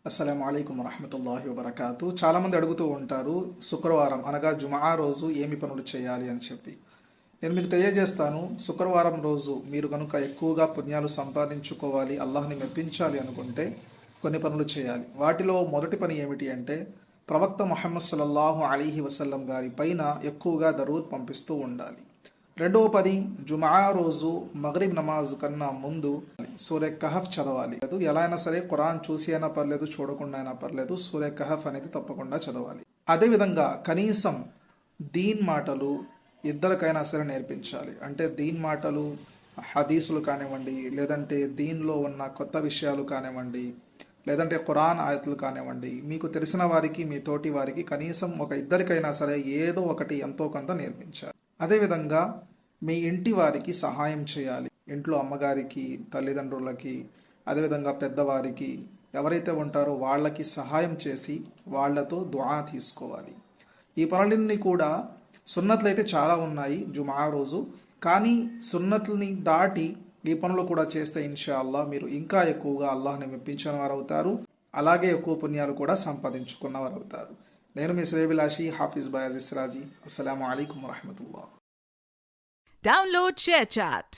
అస్సలాము అలైకుం వరహమతుల్లాహి వబర్కాతు. చాలామంది అడుగుతూ ఉంటారు, శుక్రవారం అనగా జుమా రోజు ఏమి పనులు చేయాలి అని చెప్పి. నేను మీకు తెలియజేస్తాను, శుక్రవారం రోజు మీరు కనుక ఎక్కువగా పుణ్యాలు సంపాదించుకోవాలి, అల్లాహ్ని మెప్పించాలి అనుకుంటే కొన్ని పనులు చేయాలి. వాటిలో మొదటి పని ఏమిటి అంటే, ప్రవక్త ముహమ్మద్ సల్లల్లాహు అలీహి వసల్లం గారి పైన ఎక్కువగా దరూద్ పంపిస్తూ ఉండాలి. రెండవ పని, జుమా రోజు మగ్రిబ్ నమాజ్ కన్నా ముందు సూర్య కహఫ్ చదవాలి. ఎలా అయినా సరే ఖురాన్ చూసి అయినా పర్లేదు, చూడకుండా అయినా పర్లేదు, సూర్య కహఫ్ అనేది తప్పకుండా చదవాలి. అదేవిధంగా కనీసం దీన్ మాటలు ఇద్దరికైనా సరే నేర్పించాలి. అంటే దీన్ మాటలు హదీసులు కానివ్వండి, లేదంటే దీనిలో ఉన్న కొత్త విషయాలు కానివ్వండి, లేదంటే ఖురాన్ ఆయతులు కానివ్వండి, మీకు తెలిసిన వారికి, మీ తోటి వారికి కనీసం ఒక ఇద్దరికైనా సరే ఏదో ఒకటి ఎంతో కొంత నేర్పించాలి. అదేవిధంగా మీ ఇంటి వారికి సహాయం చేయాలి. ఇంట్లో అమ్మగారికి, తల్లిదండ్రులకి, అదేవిధంగా పెద్దవారికి ఎవరైతే ఉంటారో వాళ్ళకి సహాయం చేసి వాళ్ళతో దుఆ తీసుకోవాలి. ఈ పనులన్నీ కూడా సున్నతులు అయితే చాలా ఉన్నాయి జుమా రోజు, కానీ సున్నతుల్ని దాటి ఈ పనులు కూడా చేస్తే ఇన్షా అల్లాహ్ మీరు ఇంకా ఎక్కువగా అల్లాహ్ని మెప్పించిన వారు అవుతారు, అలాగే ఎక్కువ పుణ్యాలు కూడా సంపాదించుకున్న వారు అవుతారు. నేను మీ శ్రేయభిలాషి హాఫీజ్ బయాజ్ ఇస్రాజీ. అస్సలాము అలైకుం వరహమతుల్లాహ్. Download ShareChat.